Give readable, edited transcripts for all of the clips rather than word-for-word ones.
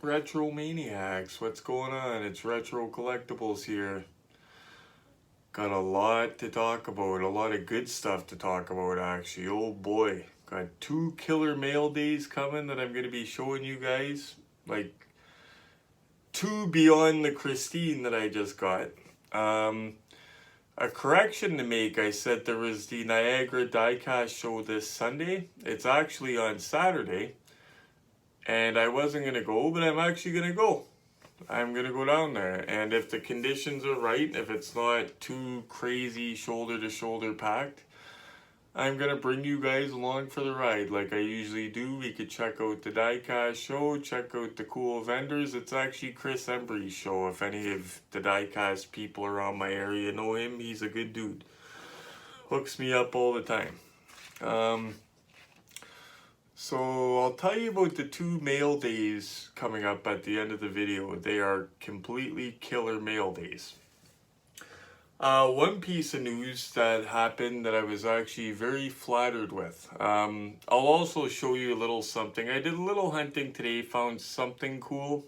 Retromaniacs? What's going on? It's Retro Collectables here. Got a lot to talk about, a lot of good stuff to talk about actually. Oh boy, got 2 killer mail days coming that I'm going to be showing you guys. Like 2 beyond the Christine that I just got. A correction to make, I said there was the Niagara Diecast show this Sunday. It's actually on Saturday. And I wasn't going to go, but I'm actually going to go. I'm going to go down there. And if the conditions are right, if it's not too crazy shoulder to shoulder packed, I'm going to bring you guys along for the ride like I usually do. We could check out the Diecast show, check out the cool vendors. It's actually Chris Embry's show. If any of the Diecast people around my area know him, he's a good dude. Hooks me up all the time. So I'll tell you about the 2 mail days coming up at the end of the video. They are completely killer mail days. One piece of news that happened that I was actually very flattered with. I'll also show you a little something. I did a little hunting today, found something cool.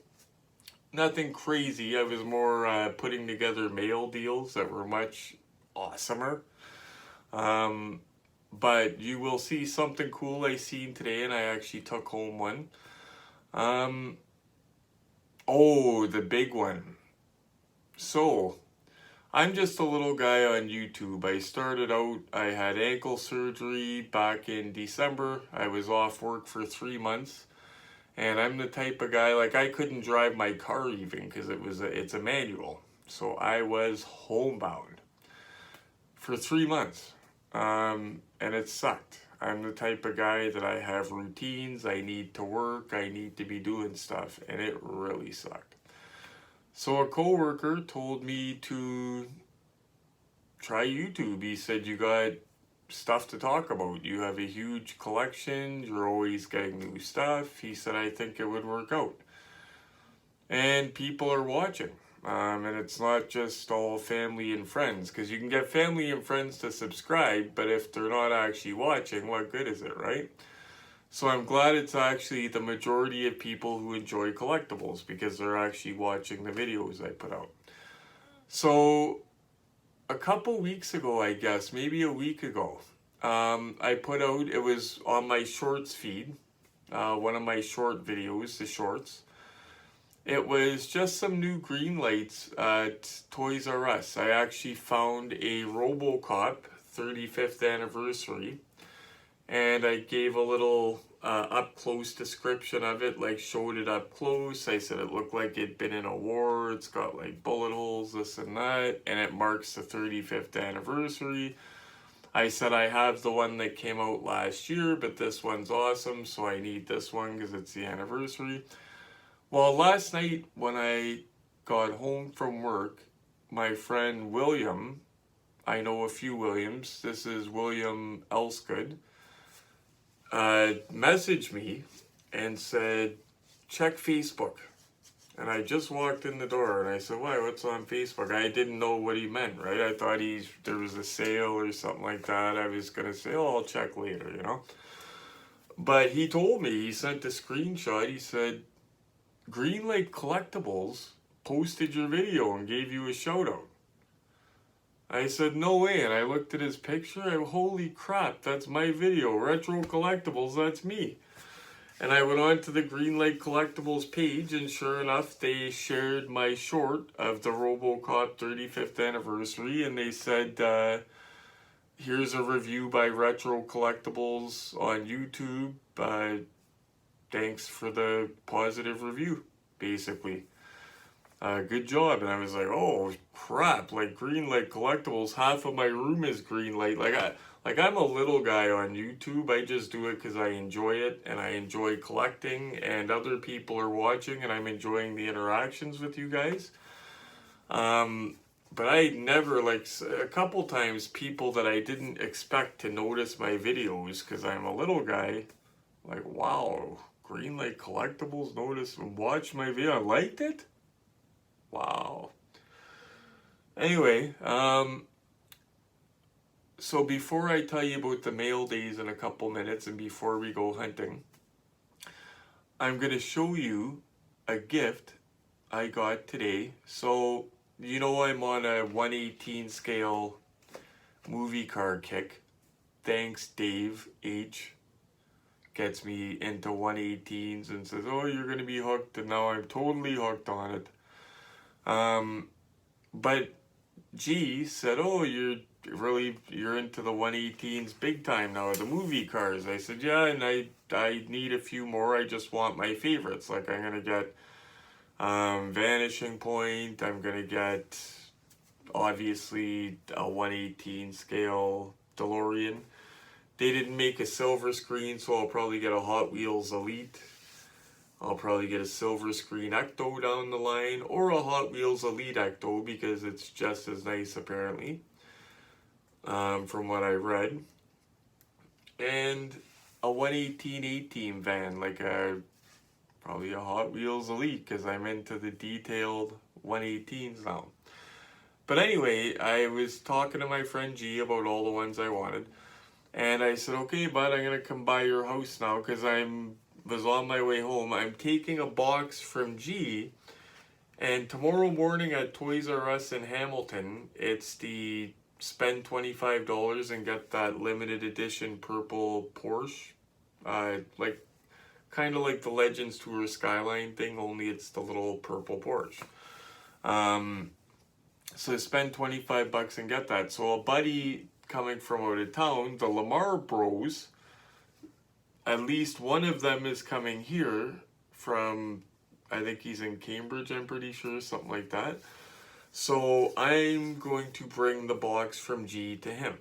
Nothing crazy. I was more putting together mail deals that were much awesomer. But you will see something cool I seen today, and I actually took home one. Oh, the big one. So, I'm just a little guy on YouTube. I started out, I had ankle surgery back in December. I was off work for 3 months. And I'm the type of guy, like I couldn't drive my car even because it's a manual. So I was homebound for 3 months. And it sucked. I'm the type of guy that I have routines, I need to work, I need to be doing stuff, and it really sucked. So a coworker told me to try YouTube. He said, you got stuff to talk about. You have a huge collection, you're always getting new stuff. He said, I think it would work out. And people are watching. And it's not just all family and friends, because you can get family and friends to subscribe, but if they're not actually watching, what good is it, right? So I'm glad it's actually the majority of people who enjoy collectibles, because they're actually watching the videos I put out. So a couple weeks ago, I guess, maybe a week ago, I put out, it was on my shorts feed, one of my short videos, the shorts. It was just some new green lights at Toys R Us. I actually found a RoboCop 35th anniversary, and I gave a little up-close description of it, like showed it up close. I said it looked like it'd been in a war, it's got like bullet holes, this and that, and it marks the 35th anniversary. I said I have the one that came out last year, but this one's awesome, so I need this one because it's the anniversary. Well, last night when I got home from work, my friend William, I know a few Williams, this is William Elsgood, messaged me and said, check Facebook. And I just walked in the door and I said, why, what's on Facebook? I didn't know what he meant, right? I thought there was a sale or something like that. I was going to say, oh, I'll check later, you know. But he told me, he sent a screenshot, he said, Greenlight Collectables posted your video and gave you a shout out. I said, no way, and I looked at his picture, holy crap, that's my video, Retro Collectables, that's me. And I went on to the Greenlight Collectables page, and sure enough, they shared my short of the RoboCop 35th anniversary, and they said, here's a review by Retro Collectables on YouTube, thanks for the positive review, basically. Good job. And I was like, oh crap, like Greenlight Collectables, half of my room is Greenlight. Like I'm a little guy on YouTube. I just do it because I enjoy it and I enjoy collecting, and other people are watching and I'm enjoying the interactions with you guys. But I never, like a couple times, people that I didn't expect to notice my videos because I'm a little guy, like, wow, Greenlight Collectables noticed and watched my video, I liked it? Wow. Anyway, so before I tell you about the mail days in a couple minutes and before we go hunting, I'm going to show you a gift I got today. So, you know, I'm on a 1/18 scale movie card kick. Thanks, Dave H. Gets me into 1/18s and says, oh, you're going to be hooked, and now I'm totally hooked on it. But G said, oh, you're into the 1/18s big time now, the movie cars. I said, yeah, and I need a few more. I just want my favorites. Like, I'm going to get Vanishing Point. I'm going to get, obviously, a 1/18 scale DeLorean. They didn't make a silver screen, so I'll probably get a Hot Wheels Elite. I'll probably get a silver screen Ecto down the line, or a Hot Wheels Elite Ecto, because it's just as nice, apparently, from what I read. And a 1/18 van, like probably a Hot Wheels Elite, because I'm into the detailed 1/18s now. But anyway, I was talking to my friend G about all the ones I wanted. And I said, okay, bud, I'm going to come by your house now because was on my way home. I'm taking a box from G, and tomorrow morning at Toys R Us in Hamilton, it's the spend $25 and get that limited edition purple Porsche. Like, kind of like the Legends Tour Skyline thing, only it's the little purple Porsche. So spend $25 and get that. So a buddy coming from out of town, the Lamar Bros, at least one of them is coming here from, I think he's in Cambridge, I'm pretty sure, something like that. So I'm going to bring the box from G to him.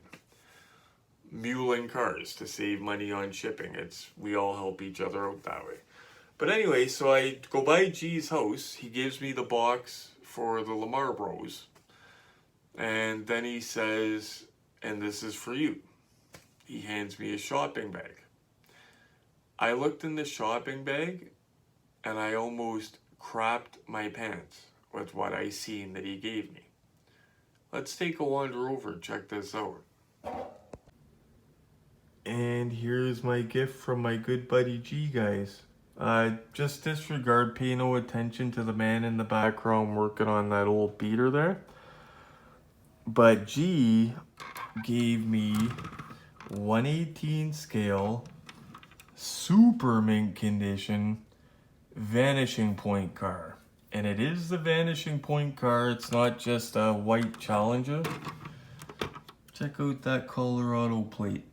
Muling cars to save money on shipping. We all help each other out that way. But anyway, so I go by G's house. He gives me the box for the Lamar Bros. And then he says, and this is for you. He hands me a shopping bag. I looked in the shopping bag and I almost crapped my pants with what I seen that he gave me. Let's take a wander over and check this out. And here's my gift from my good buddy G, guys. Just disregard, pay no attention to the man in the background working on that old beater there. But G gave me 1/18 scale, super mint condition, Vanishing Point car. And it is the Vanishing Point car, it's not just a white Challenger. Check out that Colorado plate.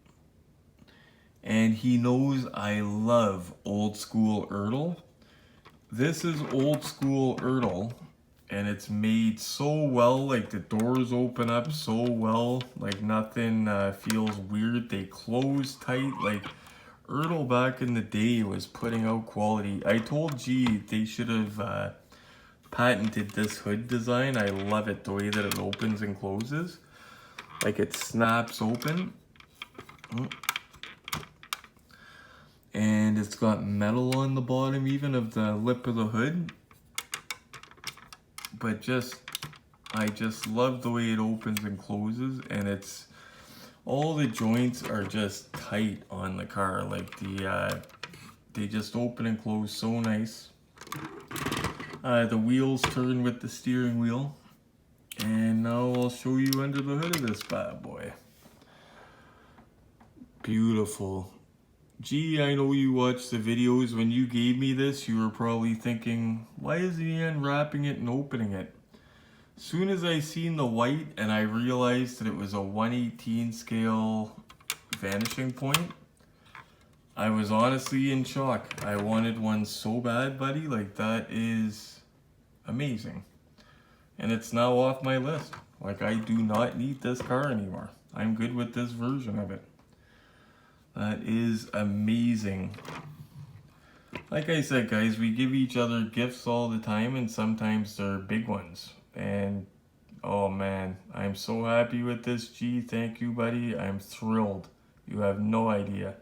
And he knows I love old school Ertl. This is old school Ertl. And it's made so well, like the doors open up so well, like nothing feels weird. They close tight. Like Ertl back in the day was putting out quality. I told G they should have patented this hood design. I love it, the way that it opens and closes. Like it snaps open. And it's got metal on the bottom even of the lip of the hood. But I just love the way it opens and closes, and all the joints are just tight on the car. Like they just open and close so nice. The wheels turn with the steering wheel, and now I'll show you under the hood of this bad boy. Beautiful. Gee, I know you watch the videos. When you gave me this, you were probably thinking, why is he unwrapping it and opening it? Soon as I seen the white and I realized that it was a 1/18 scale Vanishing Point, I was honestly in shock. I wanted one so bad, buddy. Like, that is amazing. And it's now off my list. Like, I do not need this car anymore. I'm good with this version of it. That is amazing. Like I said, guys, we give each other gifts all the time, and sometimes they're big ones. And oh man, I'm so happy with this, G. Thank you, buddy. I'm thrilled. You have no idea.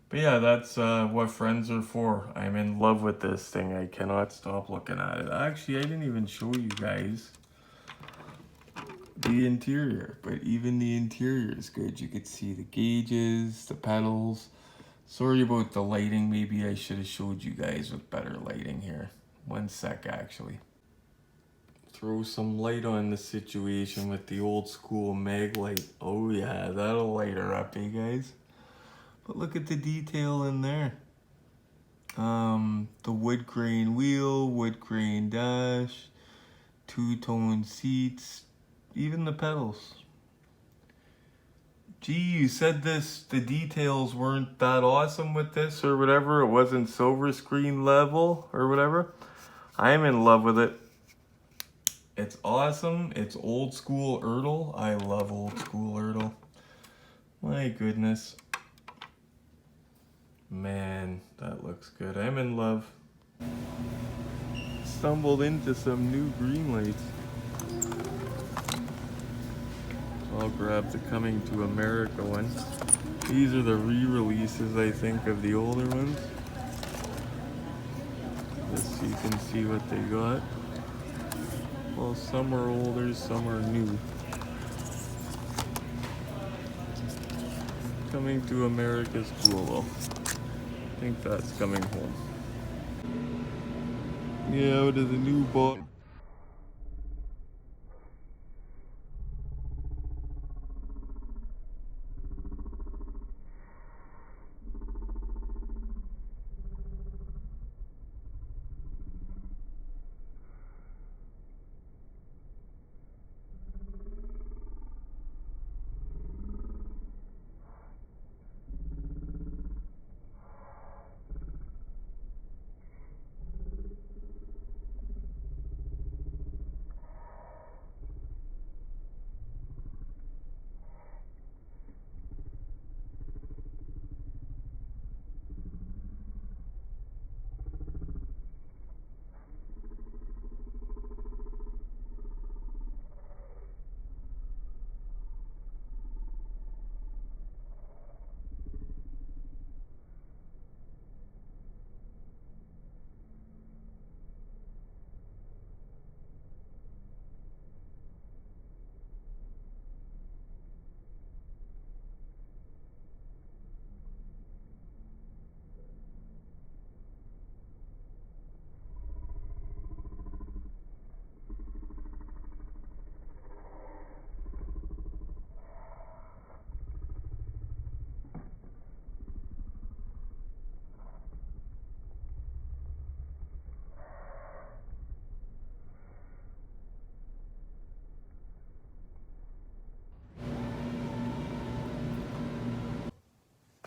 But yeah, that's what friends are for. I'm in love with this thing. I cannot stop looking at it. Actually, I didn't even show you guys the interior, but even the interior is good. You could see the gauges, the pedals. Sorry about the lighting. Maybe I should have showed you guys with better lighting here. One sec, actually. Throw some light on the situation with the old school mag light. Oh yeah, that'll light her up, eh guys? But look at the detail in there. The wood grain wheel, wood grain dash, two-tone seats, even the pedals. Gee, you said the details weren't that awesome with this or whatever. It wasn't silver screen level or whatever. I'm in love with it. It's awesome. It's old school Ertl. I love old school Ertl. My goodness. Man, that looks good. I'm in love. Stumbled into some new green lights. I'll grab the Coming to America one. These are the re-releases, I think, of the older ones. Just so you can see what they got. Well, some are older, some are new. Coming to America's cool though. I think that's coming home. Yeah, out of the new box.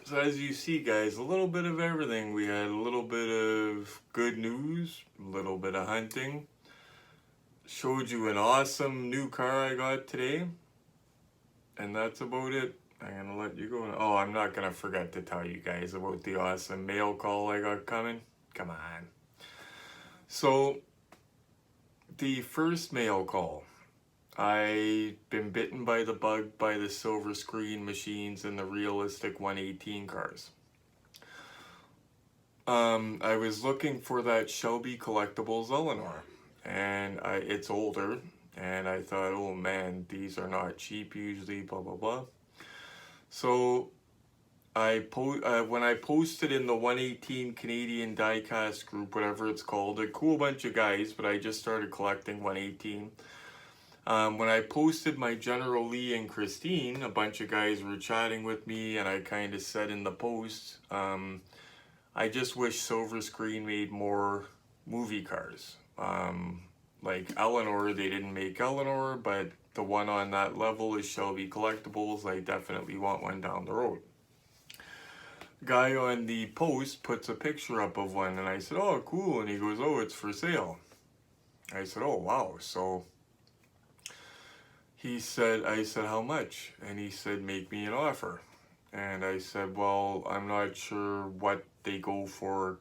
So as you see, guys, a little bit of everything. We had a little bit of good news, a little bit of hunting. Showed you an awesome new car I got today. And that's about it. I'm gonna let you go. Oh, I'm not gonna forget to tell you guys about the awesome mail call I got coming. Come on. So, the first mail call. I've been bitten by the bug by the silver screen machines and the realistic 118 cars. I was looking for that Shelby Collectables Eleanor, and it's older, and I thought, oh man, these are not cheap usually, blah blah blah. So when I posted in the 118 Canadian Diecast group, whatever it's called, a cool bunch of guys, but I just started collecting 118. When I posted my General Lee and Christine, a bunch of guys were chatting with me, and I kind of said in the post, I just wish Silver Screen made more movie cars. Like Eleanor, they didn't make Eleanor, but the one on that level is Shelby Collectables. I definitely want one down the road. Guy on the post puts a picture up of one, and I said, oh, cool. And he goes, oh, it's for sale. I said, oh, wow. So I said, how much? And he said, make me an offer. And I said, well, I'm not sure what they go for,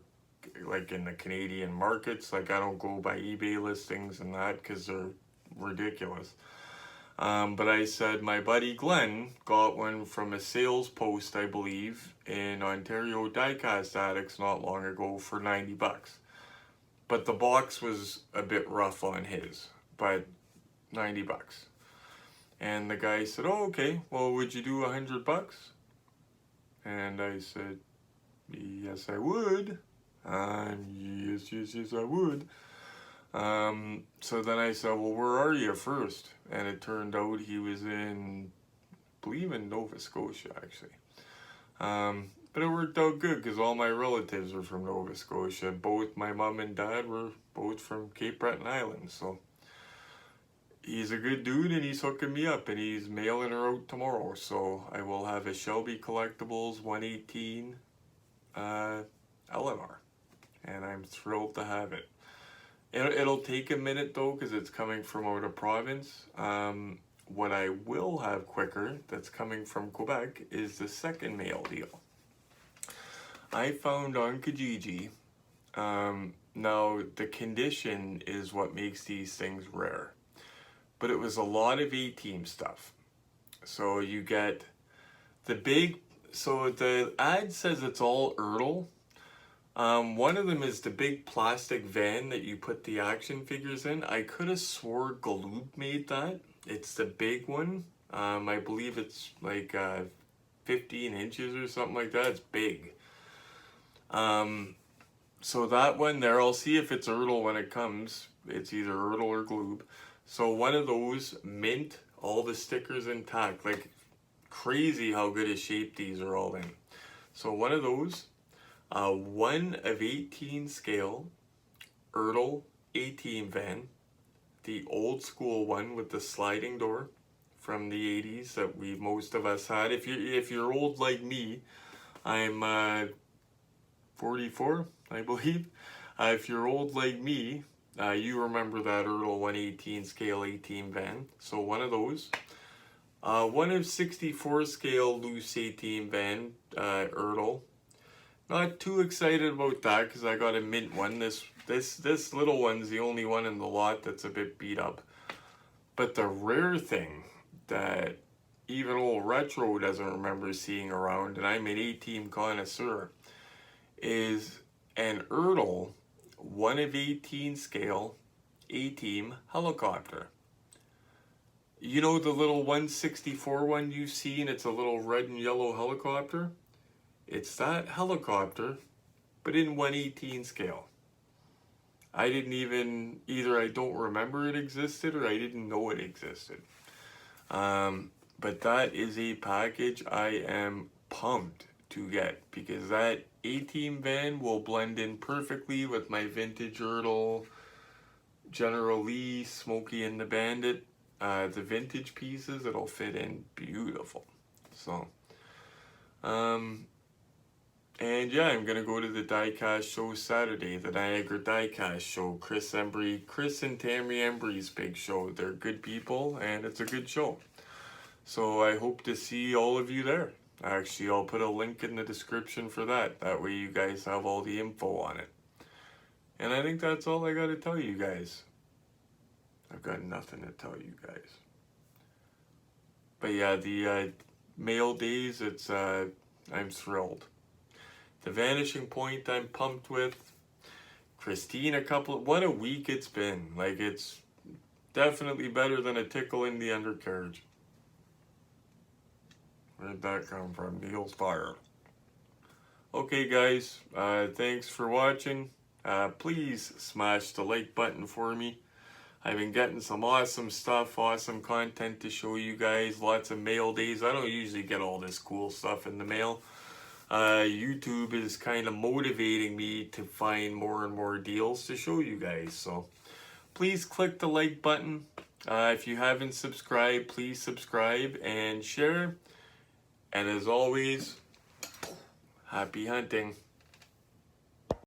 like in the Canadian markets. Like I don't go by eBay listings and that because they're ridiculous. But I said, my buddy Glenn got one from a sales post, I believe, in Ontario Diecast Addicts not long ago for 90 bucks. But the box was a bit rough on his, but 90 bucks. And the guy said, oh, okay, well, would you do 100 bucks? And I said, yes, I would. Yes, She says, I would. So then I said, well, where are you first? And it turned out he was in, I believe in Nova Scotia, actually. But it worked out good because all my relatives are from Nova Scotia. Both my mom and dad were both from Cape Breton Island. So he's a good dude and he's hooking me up and he's mailing her out tomorrow. So I will have a Shelby Collectables 118 LMR. And I'm thrilled to have it. It'll take a minute though because it's coming from out of province. What I will have quicker that's coming from Quebec is the second mail deal. I found on Kijiji, now the condition is what makes these things rare, but it was a lot of A-Team stuff. So you get the big, so the ad says it's all Ertl. One of them is the big plastic van that you put the action figures in. I could have swore Galoob made that. It's the big one. I believe it's like 15 inches or something like that. It's big. So that one there, I'll see if it's Ertl when it comes. It's either Ertl or Galoob. So one of those, mint, all the stickers intact. Like crazy how good a shape these are all in. So one of those, one of 18 scale, Ertl A-Team van. The old school one with the sliding door from the 80s that most of us had. If you're old like me, I'm 44, I believe. If you're old like me, you remember that Ertl 118 scale 18 van. So one of those. One of 64 scale loose 18 van, Ertl. Not too excited about that because I got a mint one. This little one's the only one in the lot that's a bit beat up. But the rare thing that even old Retro doesn't remember seeing around, and I'm an A-Team connoisseur, is an Ertl 1 of 18 scale A-Team helicopter. You know the little 164 one you've seen? It's a little red and yellow helicopter. It's that helicopter, but in 1/18 scale. I didn't even, either I don't remember it existed or I didn't know it existed. But that is a package I am pumped to get because that A-Team van will blend in perfectly with my vintage Ertl, General Lee, Smokey and the Bandit. The vintage pieces, it'll fit in beautiful. So, and yeah, I'm gonna go to the Diecast show Saturday, the Niagara Diecast show. Chris and Tammy Embry's big show. They're good people and it's a good show. So I hope to see all of you there. Actually, I'll put a link in the description for that. That way you guys have all the info on it. And I think that's all I gotta tell you guys. I've got nothing to tell you guys. But yeah, the mail days, it's I'm thrilled. The Vanishing Point I'm pumped with. Christine, what a week it's been. Like, it's definitely better than a tickle in the undercarriage. Where'd that come from? Neil's Fire. Okay guys, thanks for watching. Please smash the like button for me. I've been getting some awesome stuff, awesome content to show you guys. Lots of mail days. I don't usually get all this cool stuff in the mail. YouTube is kind of motivating me to find more and more deals to show you guys. So please click the like button. If you haven't subscribed, please subscribe and share. And as always, happy hunting.